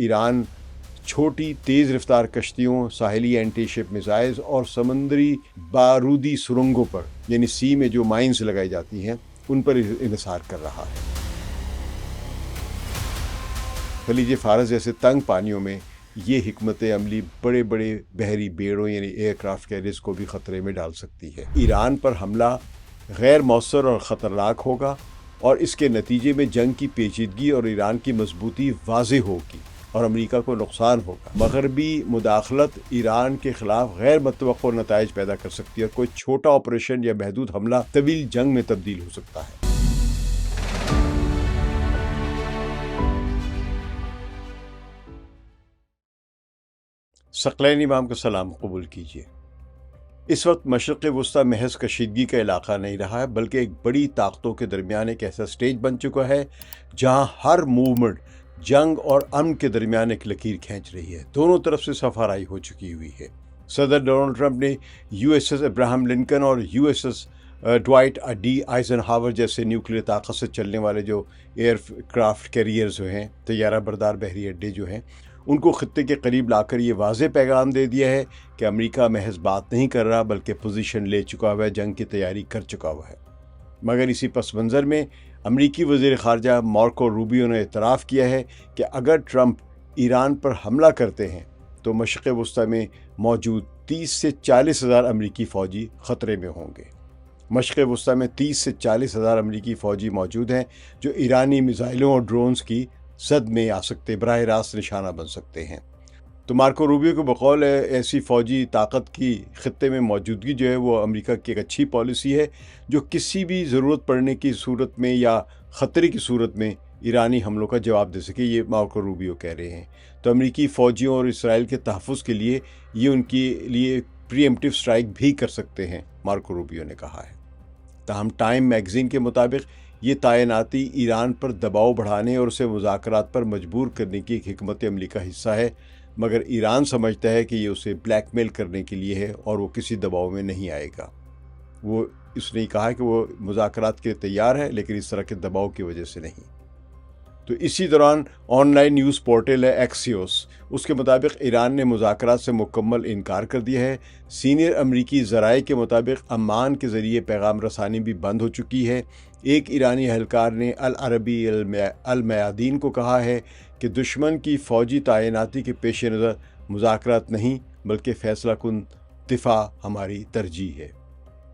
ایران چھوٹی تیز رفتار کشتیوں، ساحلی اینٹی شپ میزائلز اور سمندری بارودی سرنگوں پر یعنی سی میں جو مائنز لگائی جاتی ہیں ان پر انحصار کر رہا ہے۔ خلیج فارس جیسے تنگ پانیوں میں یہ حکمت عملی بڑے بڑے بحری بیڑوں یعنی ایئر کرافٹ کیریئرز کو بھی خطرے میں ڈال سکتی ہے۔ ایران پر حملہ غیر مؤثر اور خطرناک ہوگا اور اس کے نتیجے میں جنگ کی پیچیدگی اور ایران کی مضبوطی واضح ہوگی اور امریکہ کو نقصان ہوگا۔ مغربی مداخلت ایران کے خلاف غیر متوقع نتائج پیدا کر سکتی ہے اور کوئی چھوٹا آپریشن یا محدود حملہ طویل جنگ میں تبدیل ہو سکتا ہے۔ ثقلین امام کا سلام قبول کیجیے۔ اس وقت مشرق وسطی محض کشیدگی کا علاقہ نہیں رہا ہے بلکہ ایک بڑی طاقتوں کے درمیان ایک ایسا سٹیج بن چکا ہے جہاں ہر موومنٹ جنگ اور امن کے درمیان ایک لکیر کھینچ رہی ہے۔ دونوں طرف سے سفارائی ہو چکی ہوئی ہے۔ صدر ڈونلڈ ٹرمپ نے U S S Abraham Lincoln اور U S S Dwight D Eisenhower جیسے نیوکلیئر طاقت سے چلنے والے جو ایئر کرافٹ کیریئرز جو ہیں، طیارہ بردار بحری اڈے جو ہیں، ان کو خطے کے قریب لا کر یہ واضح پیغام دے دیا ہے کہ امریکہ محض بات نہیں کر رہا بلکہ پوزیشن لے چکا ہوا ہے، جنگ کی تیاری کر چکا ہوا ہے۔ مگر اسی پس منظر میں امریکی وزیر خارجہ مارکو روبیو نے اعتراف کیا ہے کہ اگر ٹرمپ ایران پر حملہ کرتے ہیں تو مشرق وسطی میں موجود 30 سے 40 ہزار امریکی فوجی خطرے میں ہوں گے۔ مشرق وسطی میں 30 سے 40 ہزار امریکی فوجی موجود ہیں جو ایرانی میزائلوں اور ڈرونز کی زد میں آ سکتے، براہ راست نشانہ بن سکتے ہیں۔ تو مارکو روبیو کے بقول ایسی فوجی طاقت کی خطے میں موجودگی جو ہے وہ امریکہ کی ایک اچھی پالیسی ہے جو کسی بھی ضرورت پڑنے کی صورت میں یا خطرے کی صورت میں ایرانی حملوں کا جواب دے سکے، یہ مارکو روبیو کہہ رہے ہیں۔ تو امریکی فوجیوں اور اسرائیل کے تحفظ کے لیے یہ ان کے لیے پری ایمپٹیو اسٹرائک بھی کر سکتے ہیں، مارکو روبیو نے کہا ہے۔ تاہم ٹائم میگزین کے مطابق یہ تعیناتی ایران پر دباؤ بڑھانے اور اسے مذاکرات پر مجبور کرنے کی ایک حکمت عملی کا حصہ ہے، مگر ایران سمجھتا ہے کہ یہ اسے بلیک میل کرنے کے لیے ہے اور وہ کسی دباؤ میں نہیں آئے گا۔ اس نے کہا کہ وہ مذاکرات کے لیے تیار ہے لیکن اس طرح کے دباؤ کی وجہ سے نہیں۔ تو اسی دوران آن لائن نیوز پورٹل ہے ایکسیوس، اس کے مطابق ایران نے مذاکرات سے مکمل انکار کر دیا ہے۔ سینئر امریکی ذرائع کے مطابق عمان کے ذریعے پیغام رسانی بھی بند ہو چکی ہے۔ ایک ایرانی اہلکار نے العربی المیادین کو کہا ہے کہ دشمن کی فوجی تعیناتی کے پیش نظر مذاکرات نہیں بلکہ فیصلہ کن دفاع ہماری ترجیح ہے۔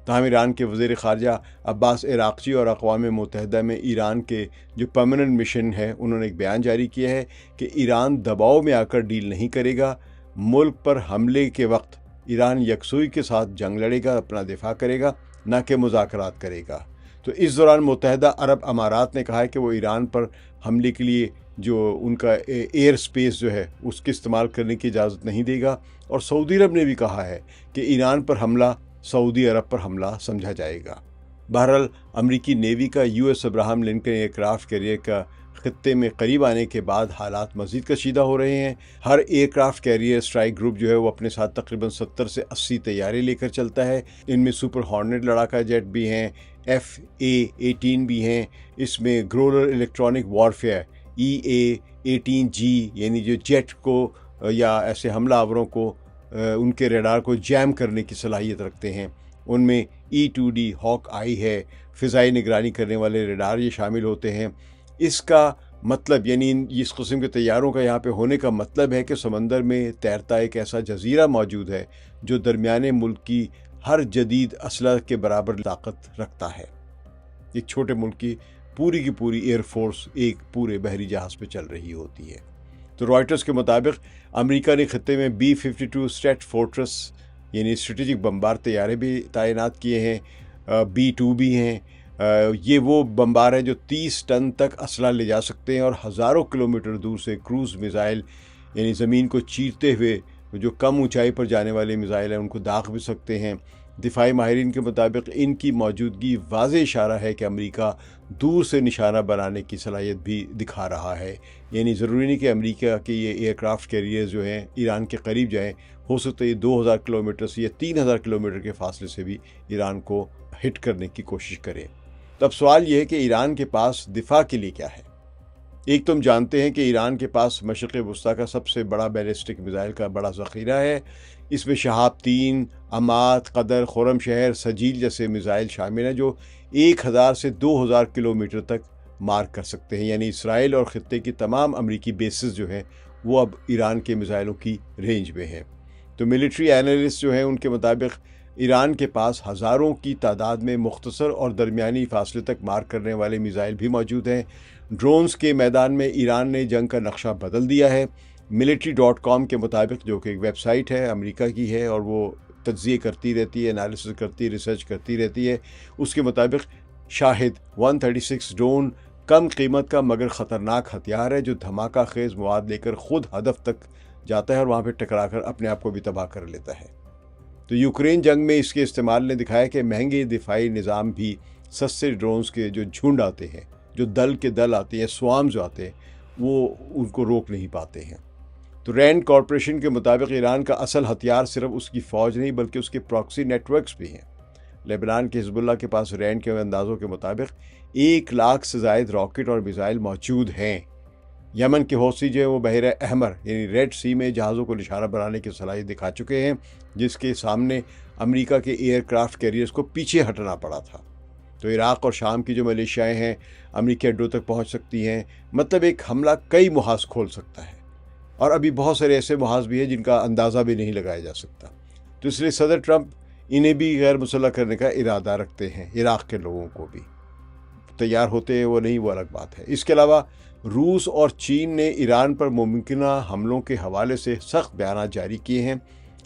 تاہم ایران کے وزیر خارجہ عباس عراقچی اور اقوام متحدہ میں ایران کے جو پرماننٹ مشن ہے انہوں نے ایک بیان جاری کیا ہے کہ ایران دباؤ میں آ کر ڈیل نہیں کرے گا۔ ملک پر حملے کے وقت ایران یکسوئی کے ساتھ جنگ لڑے گا، اپنا دفاع کرے گا، نہ کہ مذاکرات کرے گا۔ تو اس دوران متحدہ عرب امارات نے کہا ہے کہ وہ ایران پر حملے کے لیے جو ان کا ایئر سپیس جو ہے اس کے استعمال کرنے کی اجازت نہیں دے گا، اور سعودی عرب نے بھی کہا ہے کہ ایران پر حملہ سعودی عرب پر حملہ سمجھا جائے گا۔ بہرحال امریکی نیوی کا U S Abraham Lincoln aircraft carrier کا خطے میں قریب آنے کے بعد حالات مزید کشیدہ ہو رہے ہیں۔ ہر aircraft carrier strike group جو ہے وہ اپنے ساتھ تقریباً 70 سے 80 طیارے لے کر چلتا ہے۔ ان میں سپر ہارنٹ لڑاکا جیٹ بھی ہیں، FA-18 بھی ہیں، اس میں گرولر الیکٹرانک وارفیئر EA-18G یعنی جو جیٹ کو یا ایسے حملہ آوروں کو ان کے ریڈار کو جیم کرنے کی صلاحیت رکھتے ہیں۔ ان میں E-2D ہاک آئی ہے، فضائی نگرانی کرنے والے ریڈار یہ شامل ہوتے ہیں۔ اس کا مطلب یعنی اس قسم کے طیاروں کا یہاں پہ ہونے کا مطلب ہے کہ سمندر میں تیرتا ایک ایسا جزیرہ موجود ہے جو درمیانے ملک کی ہر جدید اسلحہ کے برابر طاقت رکھتا ہے۔ ایک چھوٹے ملک کی پوری ایئر فورس ایک پورے بحری جہاز پہ چل رہی ہوتی ہے۔ تو رائٹرز کے مطابق امریکہ نے خطے میں B-52 اسٹریٹ فورٹریس یعنی اسٹریٹجک بمبار طیارے بھی تعینات کیے ہیں، B-2 بھی ہیں۔ یہ وہ بمبار ہیں جو 30 ٹن تک اسلحہ لے جا سکتے ہیں اور ہزاروں کلومیٹر دور سے کروز میزائل یعنی زمین کو چیرتے ہوئے جو کم اونچائی پر جانے والے میزائل ہیں ان کو داغ بھی سکتے ہیں۔ دفاعی ماہرین کے مطابق ان کی موجودگی واضح اشارہ ہے کہ امریکہ دور سے نشانہ بنانے کی صلاحیت بھی دکھا رہا ہے۔ یعنی ضروری نہیں کہ امریکہ کے یہ ایئر کرافٹ کیریئر جو ہیں ایران کے قریب جائیں، ہو سکتا ہے یہ 2000 کلومیٹر سے یا 3000 کلومیٹر کے فاصلے سے بھی ایران کو ہٹ کرنے کی کوشش کرے۔ تب سوال یہ ہے کہ ایران کے پاس دفاع کے لیے کیا ہے؟ ایک تو ہم جانتے ہیں کہ ایران کے پاس مشرق وسطیٰ کا سب سے بڑا بیلسٹک میزائل کا بڑا ذخیرہ ہے. اس میں شہاب 3، امات، قدر، خرم شہر، سجیل جیسے میزائل شامل ہیں جو 1000 سے 2000 کلومیٹر تک مار کر سکتے ہیں. یعنی اسرائیل اور خطے کی تمام امریکی بیسز جو ہیں وہ اب ایران کے میزائلوں کی رینج میں ہیں. تو ملٹری اینالسٹ جو ہیں ان کے مطابق ایران کے پاس ہزاروں کی تعداد میں مختصر اور درمیانی فاصلے تک مار کرنے والے میزائل بھی موجود ہیں. ڈرونز کے میدان میں ایران نے جنگ کا نقشہ بدل دیا ہے. military.com کے مطابق، جو کہ ایک ویب سائٹ ہے امریکہ کی ہے اور وہ تجزیے کرتی رہتی ہے، انالیسس کرتی ہے، ریسرچ کرتی رہتی ہے، اس کے مطابق شاہد 136 ڈرون کم قیمت کا مگر خطرناک ہتھیار ہے جو دھماکہ خیز مواد لے کر خود ہدف تک جاتا ہے اور وہاں پہ ٹکرا کر اپنے آپ کو بھی تباہ کر لیتا ہے. تو یوکرین جنگ میں اس کے استعمال نے دکھایا کہ مہنگے دفاعی نظام بھی سستے ڈرونز کے جو جھنڈ آتے ہیں، جو دل کے دل آتے ہیں، سوام جو آتے ہیں، وہ ان کو روک نہیں پاتے ہیں. تو رینڈ کارپوریشن کے مطابق ایران کا اصل ہتھیار صرف اس کی فوج نہیں بلکہ اس کے پراکسی نیٹ ورکس بھی ہیں. لیبنان کے حزب اللہ کے پاس رینڈ کے اندازوں کے مطابق 1 لاکھ سے زائد راکٹ اور میزائل موجود ہیں. یمن کے حوثی جو ہیں وہ بحیرہ احمر یعنی ریڈ سی میں جہازوں کو نشانہ بنانے کی صلاحیت دکھا چکے ہیں، جس کے سامنے امریکہ کے ایئر کرافٹ کیریئرز کو پیچھے ہٹنا پڑا تھا. تو عراق اور شام کی جو ملیشیائیں ہیں امریکی اڈوں تک پہنچ سکتی ہیں. مطلب ایک حملہ کئی محاذ کھول سکتا ہے، اور ابھی بہت سارے ایسے محاذ بھی ہیں جن کا اندازہ بھی نہیں لگایا جا سکتا. تو اس لیے صدر ٹرمپ انہیں بھی غیر مسلح کرنے کا ارادہ رکھتے ہیں. عراق کے لوگوں کو بھی تیار ہوتے ہیں وہ نہیں، وہ الگ بات ہے. اس کے علاوہ روس اور چین نے ایران پر ممکنہ حملوں کے حوالے سے سخت بیانات جاری کیے ہیں،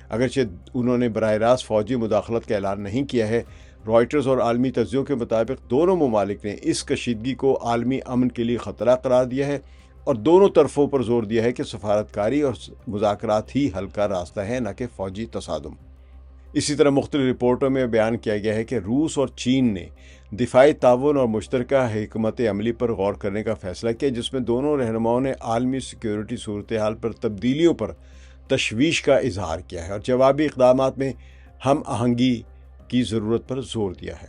اگرچہ انہوں نے براہ راست فوجی مداخلت کا اعلان نہیں کیا ہے. رائٹرز اور عالمی تجزیوں کے مطابق دونوں ممالک نے اس کشیدگی کو عالمی امن کے لیے خطرہ قرار دیا ہے اور دونوں طرفوں پر زور دیا ہے کہ سفارتکاری اور مذاکرات ہی حل کا راستہ ہے، نہ کہ فوجی تصادم. اسی طرح مختلف رپورٹوں میں بیان کیا گیا ہے کہ روس اور چین نے دفاعی تعاون اور مشترکہ حکمت عملی پر غور کرنے کا فیصلہ کیا، جس میں دونوں رہنماؤں نے عالمی سیکیورٹی صورتحال پر تبدیلیوں پر تشویش کا اظہار کیا ہے اور جوابی اقدامات میں ہم آہنگی کی ضرورت پر زور دیا ہے،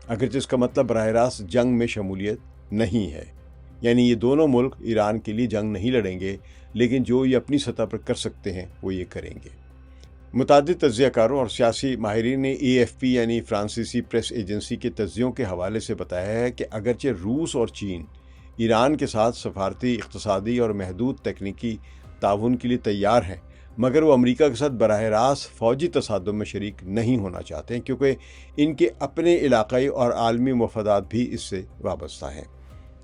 اگرچہ اس کا مطلب براہ راست جنگ میں شمولیت نہیں ہے. یعنی یہ دونوں ملک ایران کے لیے جنگ نہیں لڑیں گے، لیکن جو یہ اپنی سطح پر کر سکتے ہیں وہ یہ کریں گے. متعدد تجزیہ کاروں اور سیاسی ماہرین نے AFP یعنی فرانسیسی پریس ایجنسی کے تجزیوں کے حوالے سے بتایا ہے کہ اگرچہ روس اور چین ایران کے ساتھ سفارتی، اقتصادی اور محدود تکنیکی تعاون کے لیے تیار ہیں، مگر وہ امریکہ کے ساتھ براہ راست فوجی تصادم میں شریک نہیں ہونا چاہتے ہیں، کیونکہ ان کے اپنے علاقائی اور عالمی مفادات بھی اس سے وابستہ ہیں.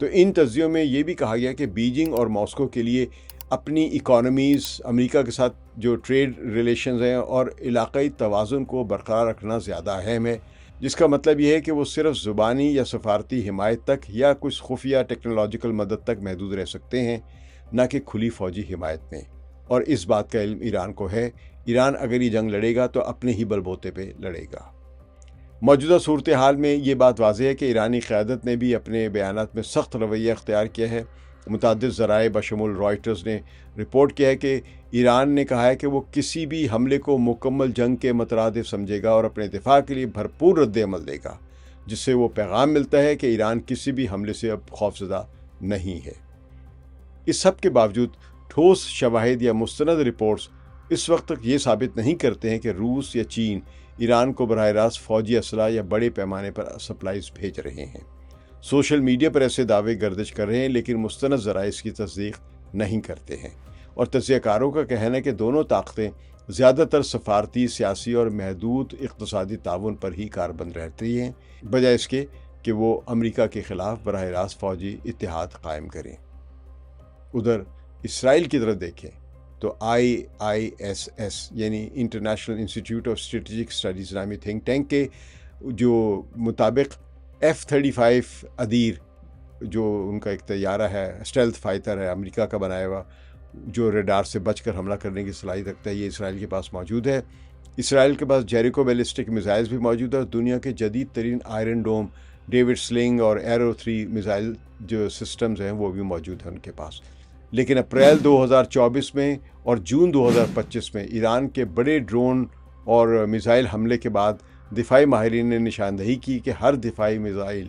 تو ان تجزیوں میں یہ بھی کہا گیا کہ بیجنگ اور ماسکو کے لیے اپنی اکانومیز، امریکہ کے ساتھ جو ٹریڈ ریلیشنز ہیں اور علاقائی توازن کو برقرار رکھنا زیادہ اہم ہے، جس کا مطلب یہ ہے کہ وہ صرف زبانی یا سفارتی حمایت تک یا کچھ خفیہ ٹیکنالوجیکل مدد تک محدود رہ سکتے ہیں، نہ کہ کھلی فوجی حمایت میں. اور اس بات کا علم ایران کو ہے. ایران اگر یہ جنگ لڑے گا تو اپنے ہی بل بوتے پہ لڑے گا. موجودہ صورتحال میں یہ بات واضح ہے کہ ایرانی قیادت نے بھی اپنے بیانات میں سخت رویہ اختیار کیا ہے. متعدد ذرائع بشمول رائٹرز نے رپورٹ کیا ہے کہ ایران نے کہا ہے کہ وہ کسی بھی حملے کو مکمل جنگ کے مترادف سمجھے گا اور اپنے دفاع کے لیے بھرپور رد عمل دے گا، جس سے وہ پیغام ملتا ہے کہ ایران کسی بھی حملے سے اب خوفزدہ نہیں ہے. اس سب کے باوجود ٹھوس شواہد یا مستند رپورٹس اس وقت تک یہ ثابت نہیں کرتے ہیں کہ روس یا چین ایران کو براہ راست فوجی اسلحہ یا بڑے پیمانے پر سپلائز بھیج رہے ہیں. سوشل میڈیا پر ایسے دعوے گردش کر رہے ہیں، لیکن مستند ذرائع اس کی تصدیق نہیں کرتے ہیں. اور تجزیہ کاروں کا کہنا ہے کہ دونوں طاقتیں زیادہ تر سفارتی، سیاسی اور محدود اقتصادی تعاون پر ہی کاربند رہتی ہیں، بجائے اس کے کہ وہ امریکہ کے خلاف براہ راست فوجی اتحاد قائم کریں. ادھر اسرائیل کی طرف دیکھیں تو IISS یعنی international institute of strategic studies نامی تھنک ٹینک کے جو مطابق F-35 ادیر جو ان کا ایک طیارہ ہے، اسٹیلتھ فائٹر ہے، امریکہ کا بنایا ہوا، جو ریڈار سے بچ کر حملہ کرنے کی صلاحیت رکھتا ہے، یہ اسرائیل کے پاس موجود ہے. اسرائیل کے پاس جیریکو بیلسٹک میزائلز بھی موجود ہے اور دنیا کے جدید ترین آئرن ڈوم، ڈیوڈ سلنگ اور ایرو 3 میزائل جو سسٹمز ہیں وہ بھی موجود ہیں ان کے پاس. لیکن اپریل 2024 میں اور جون 2025 میں ایران کے بڑے ڈرون اور میزائل حملے کے بعد دفاعی ماہرین نے نشاندہی کی کہ ہر دفاعی میزائل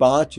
5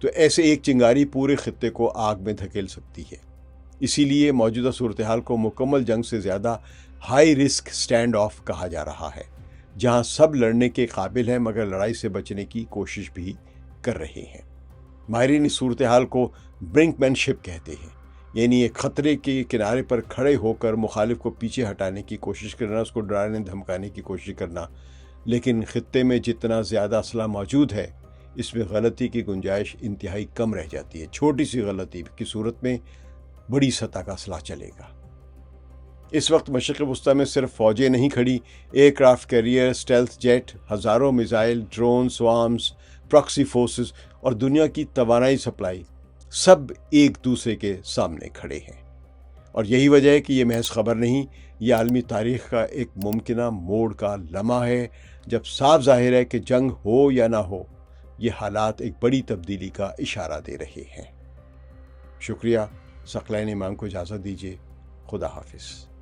تو ایسے ایک چنگاری پورے خطے کو آگ میں دھکیل سکتی ہے۔ اسی لیے موجودہ صورتحال کو مکمل جنگ سے زیادہ ہائی رسک سٹینڈ آف کہا جا رہا ہے، جہاں سب لڑنے کے قابل ہیں مگر لڑائی سے بچنے کی کوشش بھی کر رہے ہیں۔ ماہرین اس صورتحال کو برنک مین شپ کہتے ہیں، یعنی ایک خطرے کے کنارے پر کھڑے ہو کر مخالف کو پیچھے ہٹانے کی کوشش کرنا، اس کو ڈرانے دھمکانے کی کوشش کرنا۔ لیکن خطے میں جتنا زیادہ اسلحہ موجود ہے، اس میں غلطی کی گنجائش انتہائی کم رہ جاتی ہے۔ چھوٹی سی غلطی کی صورت میں بڑی سطح کا اسلحہ چلے گا۔ اس وقت مشرق وسطیٰ میں صرف فوجیں نہیں کھڑی، aircraft carrier, stealth jet, ہزاروں missile, drone, swarms, proxy forces اور دنیا کی توانائی سپلائی سب ایک دوسرے کے سامنے کھڑے ہیں۔ اور یہی وجہ ہے کہ یہ محض خبر نہیں، یہ عالمی تاریخ کا ایک ممکنہ موڑ کا لمحہ ہے، جب صاف ظاہر ہے کہ جنگ ہو یا نہ ہو، یہ حالات ایک بڑی تبدیلی کا اشارہ دے رہے ہیں۔ شکریہ۔ ثقلین امام کو اجازت دیجیے۔ خدا حافظ۔